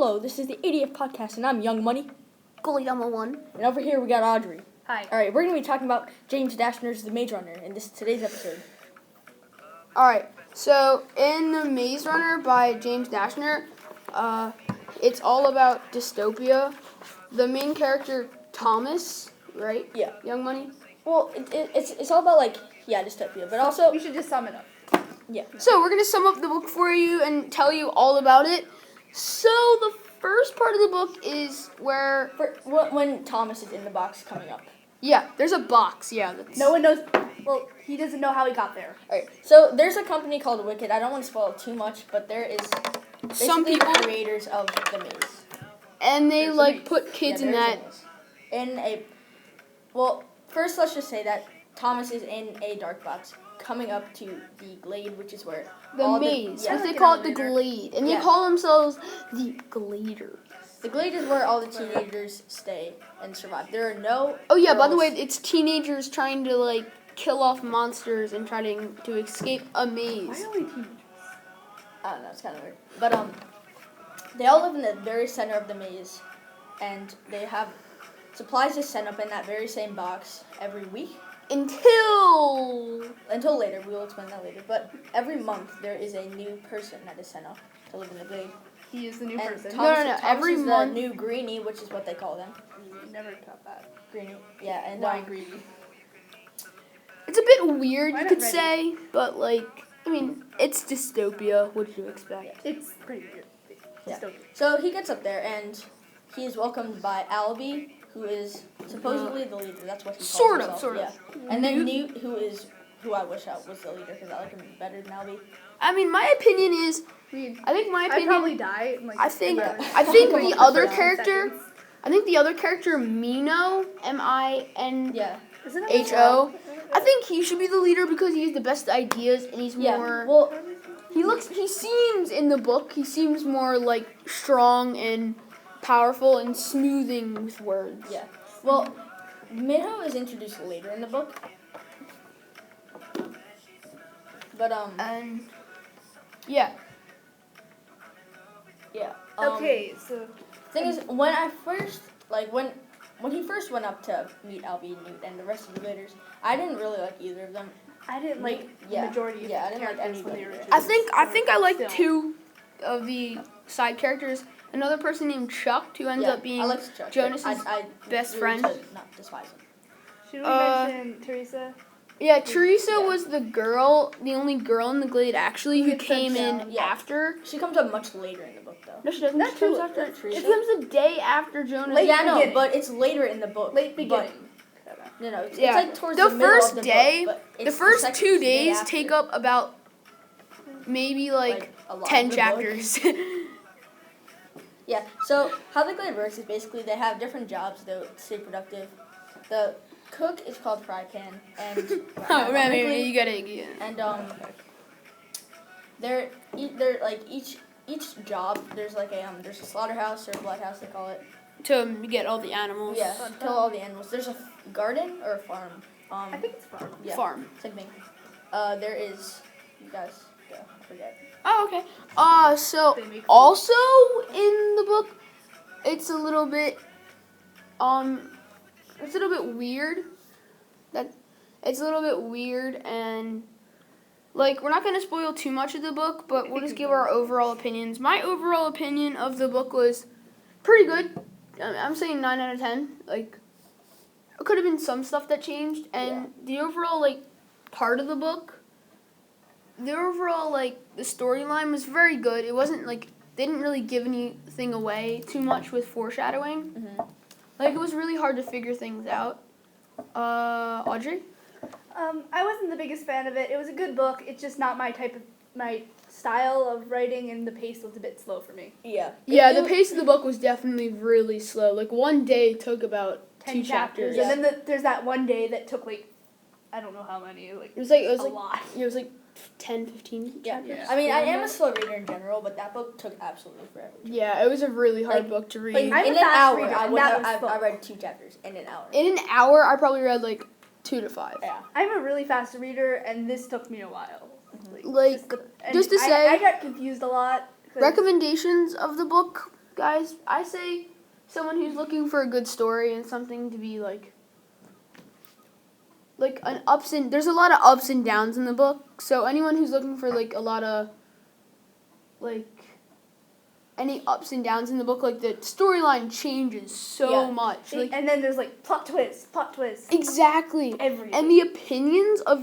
Hello, this is the 80th podcast, and I'm Young Money. Goalie number 1. And over here we got Audrey. Hi. Alright, we're going to be talking about James Dashner's The Maze Runner in today's episode. Alright, so in The Maze Runner by James Dashner, it's all about dystopia. The main character, Thomas, right? Yeah. Young Money? Well, it's all about, dystopia, but also... We should just sum it up. Yeah. So we're going to sum up the book for you and tell you all about it. So the first part of the book is where... When Thomas is in the box coming up. Yeah, there's a box, yeah. No one knows. Well, he doesn't know how he got there. Alright, so there's a company called Wicked. I don't want to spoil it too much, but there is Some basically people... the creators of the maze. And they, put kids in there's that... Well, first let's just say that Thomas is in a dark box coming up to the glade, which is where The maze, yeah, as they call it, the glade. And they call themselves the Gladers. The glade is where all the teenagers stay and survive. There are no... Oh, yeah, girls. by the way, it's teenagers trying to, kill off monsters and trying to escape a maze. Why are we teenagers? I don't know, it's kind of weird. But, they all live in the very center of the maze, and they have supplies just sent up in that very same box every week. Until later. We will explain that later. But every month, there is a new person that is sent up to live in the glade. He is the new person. Thomas Every is month. the new greenie, which is what they call them. Never got that. Greenie. Yeah, and Why greedy? it's a bit weird, Why you not could ready? say, but it's dystopia. What do you expect? It's pretty weird. Yeah. So he gets up there, and he is welcomed by Albie, who is supposedly the leader. That's what he calls Sort of, himself. sort of. Yeah. And then Newt, who I wish was the leader, because I like him better than Albie. I mean, my opinion is, I'd I probably die. think Like, the other 9 character, seconds. I think the other character, Mino, M-I-N-H-O, Yeah. Isn't it I think he should be the leader because he has the best ideas and he's Yeah. more... Well, He seems, in the book, more, strong and powerful and smoothing with words. yeah. Well, Minho is introduced later in the book. But, And, yeah. yeah. Okay, so... Thing is, when I first, when he first went up to meet Albie and Newt and the rest of the leaders, I didn't really like either of them. I didn't like the majority of I didn't like characters when anybody. they were I think I like Still. 2 of the side characters. Another person named Chuck, who ends up being I liked Chuck, Jonas's I best really friend. should not despise him. Should we mention Teresa? Yeah, Teresa Yeah. was the only girl in the glade actually who gets came sent in down. Yeah. after. She comes up much later in the book, though. No, she doesn't. Not She comes too- after. not Teresa. It comes the day after Jonas. Late Yeah, no, beginning. but it's later in the book. Late but- beginning. No, it's Yeah. like towards The the middle first of the day- book. But The it's first second 2 day days after. take up about maybe a lot 10 of the book. chapters. Yeah, so how the glade works is basically they have different jobs to stay productive. The cook is called Fry Pan, and Oh man, you gotta get. and they're each job there's there's a slaughterhouse or a bloodhouse they call it. To get all the animals. Yeah, kill all the animals. There's a garden or a farm. I think it's farm. Yeah, Farm. same thing. There is you guys go. I forget. Oh, okay. So They make food. also in the book, it's a little bit weird. It's a little bit weird, and we're not gonna spoil too much of the book, but we'll just give our overall opinions. My overall opinion of the book was pretty good. I'm saying 9 out of 10. It could have been some stuff that changed, and the overall part of the book. The overall, the storyline was very good. It wasn't, they didn't really give anything away too much with foreshadowing. Mm-hmm. It was really hard to figure things out. Audrey? I wasn't the biggest fan of it. It was a good book. It's just not my style of writing, and the pace was a bit slow for me. Yeah. Yeah, the pace of the book was definitely really slow. One day took about 10 2 chapters. Yeah. And then there's that one day that took I don't know how many. It was a lot. It was 10, 15 Yeah. chapters. I mean, I am a slow reader in general, but that book took absolutely forever. Yeah, it was a really hard book to read. In I'm a an fast hour, reader, I and would that have, was I slow. read 2 chapters in an hour. In an hour, I probably read 2 to 5. Yeah. I'm a really fast reader, and this took me a while. Just to say- I got confused a lot. 'cause Recommendations of the book guys. I say someone who's looking for a good story and something to be like there's a lot of ups and downs in the book. So anyone who's looking for like a lot of like any ups and downs in the book, like the storyline changes so much. Like, and then there's like plot twist. Exactly. Everything. And the opinions of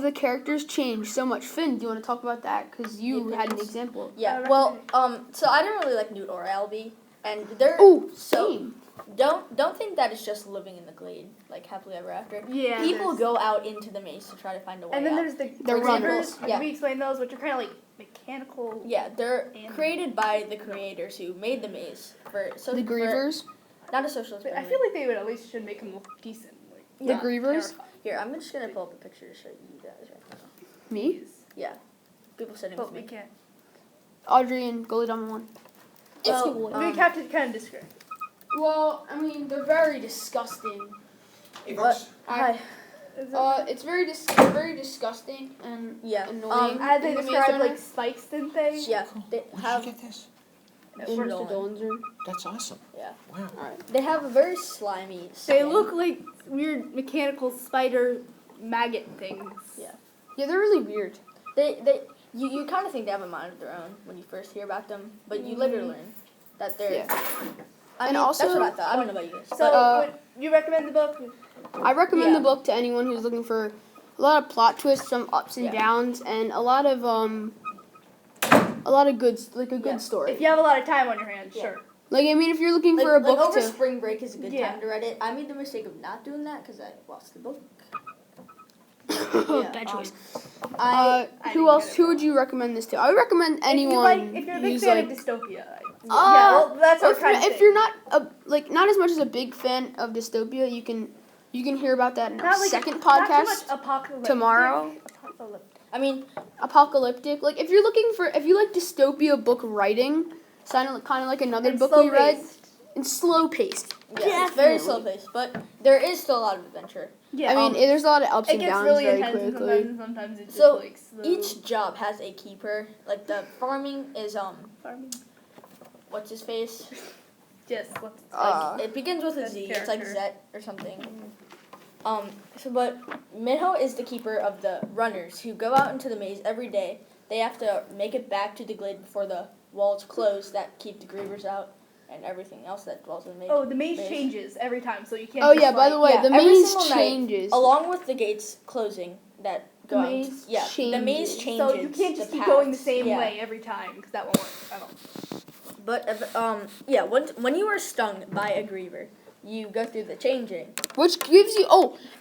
the characters change so much. Finn, do you want to talk about that? Because you had an example. Yeah. Well, so I didn't really like Newt or Albie, and they're same. Don't think that it's just living in the glade, like happily ever after. Yeah. People go out into the maze to try to find a way And then out. there's the runners. Grievers. Yeah. We explain those, which are kind of like mechanical. Yeah, they're created by the creators who made the maze The Grievers. Not a social But I experiment. feel like they would at least should make them look decent. Like, The not Grievers? terrifying. Here, I'm just gonna pull up a picture to show you guys right now. Me, Yeah, people said it But was we me. can't. Audrey, and Gully Dumb one. Well, we have to kind of describe. Well, I mean, they're very disgusting. Hey, What? folks. Hi. It's very disgusting and annoying. As they in the Maze describe Runner. like spikes and things. Yeah, they Where did have. you get this? in We're Mr. going. Dolan's room. That's awesome. Yeah. Wow. They have a very slimy They skin. look like weird mechanical spider maggot things. Yeah. Yeah, they're really weird. You kind of think they have a mind of their own when you first hear about them, but you later learn that they're. Yeah. I And mean, also- that's what I thought. I don't know about you guys. So, would you recommend the book? I recommend Yeah. the book to anyone who's looking for a lot of plot twists, some ups and Yeah. downs, and a lot of good, like a good Yeah. story. If you have a lot of time on your hands, Yeah. sure. Like, I mean, if you're looking for a book over to... spring break is a good Yeah. time to read it. I made the mistake of not doing that because I lost the book. Bad choice. I Who didn't else? get it Who wrong. would you recommend this to? I would recommend anyone If you're a big who's fan like... of dystopia. Yeah, Ah, well, that's or our kind of if thing. you're not not as much as a big fan of dystopia, you can hear about that in our Not like second not too podcast much apocalyptic. tomorrow. Apocalyptic. I mean, Apocalyptic. Like if you like dystopia book writing, kind of like another And book we read, slow-paced. and slow paced. yeah, it's very slow paced, but there is still a lot of adventure. Yeah. I mean, there's a lot of ups it and gets downs really very intense quickly. and sometimes it's So, just like slow. Each job has a keeper. Like the farming is Farming. what's his face? Just what's Like it begins with a that's Z. It's like character. Zet or something. But Minho is the keeper of the runners who go out into the maze every day. They have to make it back to the glade before the walls close that keep the grievers out and everything else that dwells in the maze. Oh, the maze changes every time, so you can't. Oh just, yeah, by the way, yeah, the every maze single night, changes. Along with the gates closing that go The out. maze The maze changes. changes. So you can't just the keep going the paths. same Yeah. way every time because that won't work at all. But when you are stung by a griever, you go through the changing. Which gives you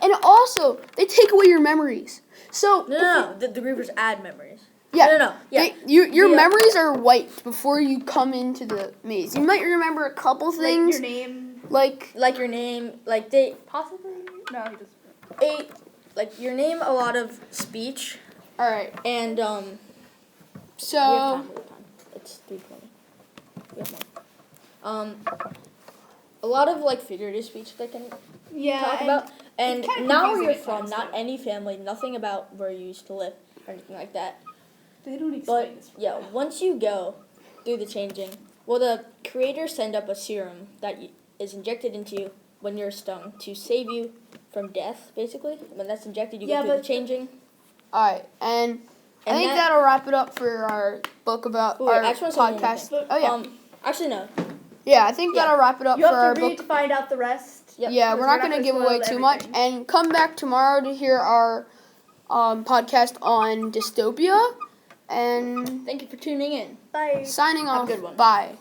and also they take away your memories. So No. The grievers add memories. yeah, No. Yeah. Your The, memories are wiped before you come into the maze. You might remember a couple Like things, your name, like Like your name, like they possibly. No, he just. like your name, a lot of speech, all right. and So we have time. It's 3:20. We have more. A lot of like figurative speech they can Yeah. talk about, and it's kinda not where confusing you're at from, times, not though. any family, nothing about where you used to live or anything like that. They don't But explain this. yeah, once you go through the changing, well, the creators send up a serum that is injected into you when you're stung to save you from death, basically. When that's injected, you Yeah, go through the but- changing. all right, and I And think that- that'll wrap it up for our book about Wait, our I just wanna say one more podcast. thing. Oh yeah, Actually, no. yeah. I think yeah. that'll wrap it up You for have our to read book. to find out the rest. Yep. Yeah, Because we're not gonna give spoil away too much, everything. and come back tomorrow to hear our podcast on dystopia. And Thank you for tuning in. Bye. signing Have a off. good one. Bye.